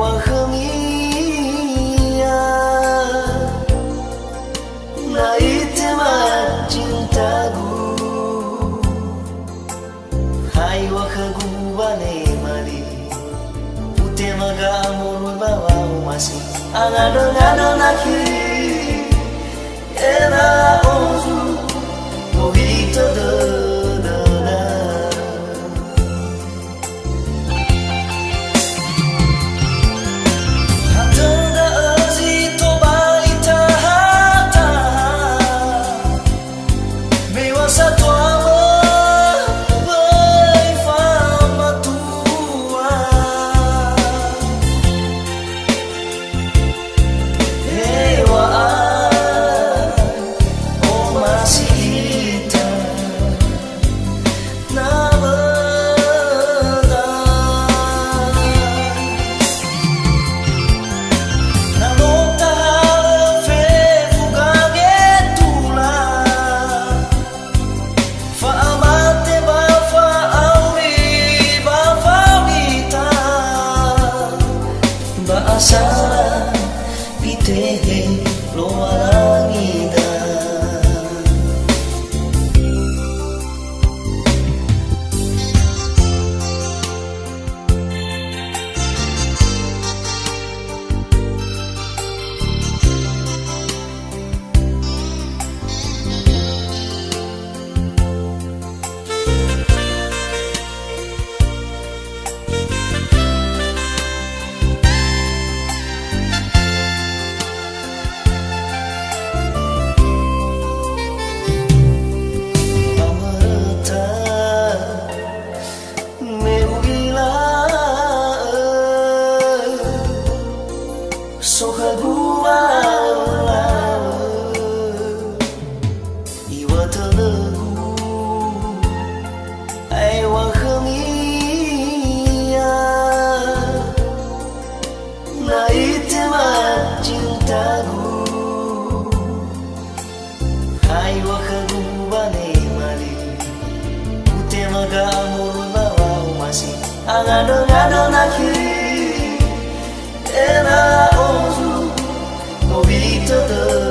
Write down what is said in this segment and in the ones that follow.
wahemia na itemat cintaku hai wakaguane mali ute maga amul bawa masih angado naki era ozu mohito de Asala pitehe lo alangida soha gua iwa telegu ai wahemia na itemat cintaku hai wakaguane mali ute maga amul bawa masih angado naki era ozu mohito de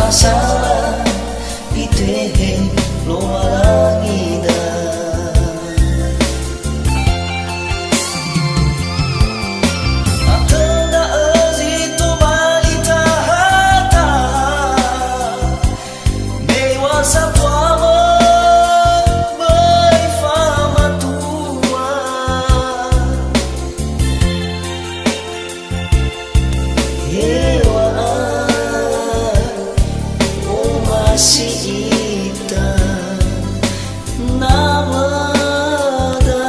asala pitehe lo alangida atenda azito balita hata dewasa tuamo mai fama tua Sita namada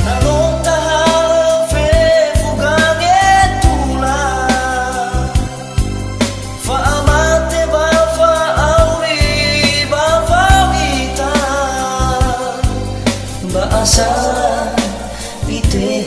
nalota fe fugage tula fa amate ba fa auri ba fa wita ba asa pite